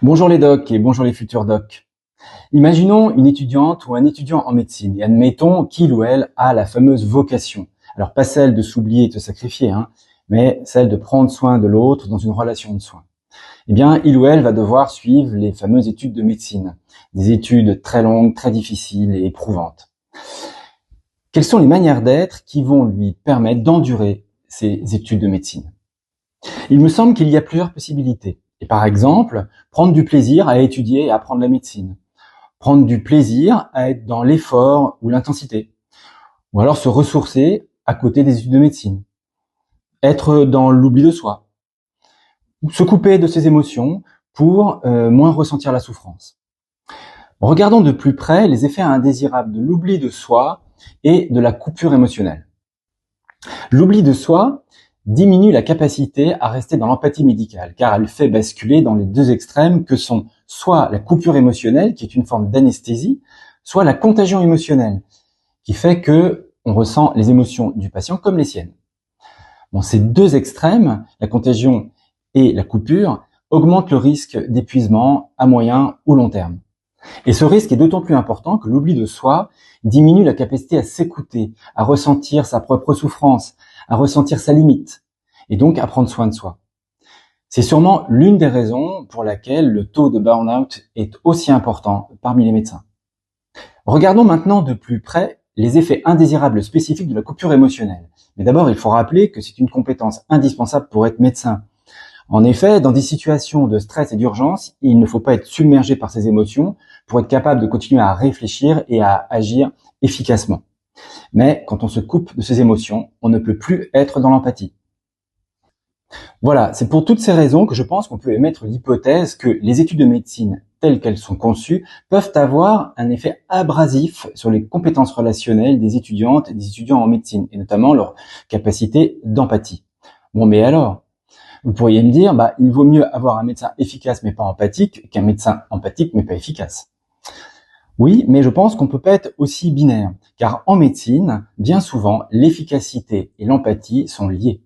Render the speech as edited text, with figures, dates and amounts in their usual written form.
Bonjour les docs et bonjour les futurs docs. Imaginons une étudiante ou un étudiant en médecine et admettons qu'il ou elle a la fameuse vocation. Alors pas celle de s'oublier et de se sacrifier, mais celle de prendre soin de l'autre dans une relation de soins. Eh bien, il ou elle va devoir suivre les fameuses études de médecine. Des études très longues, très difficiles et éprouvantes. Quelles sont les manières d'être qui vont lui permettre d'endurer ces études de médecine? Il me semble qu'il y a plusieurs possibilités. Et par exemple, prendre du plaisir à étudier et apprendre la médecine. Prendre du plaisir à être dans l'effort ou l'intensité. Ou alors se ressourcer à côté des études de médecine. Être dans l'oubli de soi. Ou se couper de ses émotions pour moins ressentir la souffrance. Regardons de plus près les effets indésirables de l'oubli de soi et de la coupure émotionnelle. L'oubli de soi diminue la capacité à rester dans l'empathie médicale, car elle fait basculer dans les deux extrêmes que sont soit la coupure émotionnelle, qui est une forme d'anesthésie, soit la contagion émotionnelle, qui fait que on ressent les émotions du patient comme les siennes. Bon, ces deux extrêmes, la contagion et la coupure, augmentent le risque d'épuisement à moyen ou long terme. Et ce risque est d'autant plus important que l'oubli de soi diminue la capacité à s'écouter, à ressentir sa propre souffrance, à ressentir sa limite, et donc à prendre soin de soi. C'est sûrement l'une des raisons pour laquelle le taux de burn-out est aussi important parmi les médecins. Regardons maintenant de plus près les effets indésirables spécifiques de la coupure émotionnelle. Mais d'abord, il faut rappeler que c'est une compétence indispensable pour être médecin. En effet, dans des situations de stress et d'urgence, il ne faut pas être submergé par ses émotions pour être capable de continuer à réfléchir et à agir efficacement. Mais quand on se coupe de ses émotions, on ne peut plus être dans l'empathie. Voilà, c'est pour toutes ces raisons que je pense qu'on peut émettre l'hypothèse que les études de médecine telles qu'elles sont conçues peuvent avoir un effet abrasif sur les compétences relationnelles des étudiantes et des étudiants en médecine, et notamment leur capacité d'empathie. Bon, mais alors, vous pourriez me dire, il vaut mieux avoir un médecin efficace mais pas empathique qu'un médecin empathique mais pas efficace. Oui, mais je pense qu'on peut pas être aussi binaire, car en médecine, bien souvent, l'efficacité et l'empathie sont liées.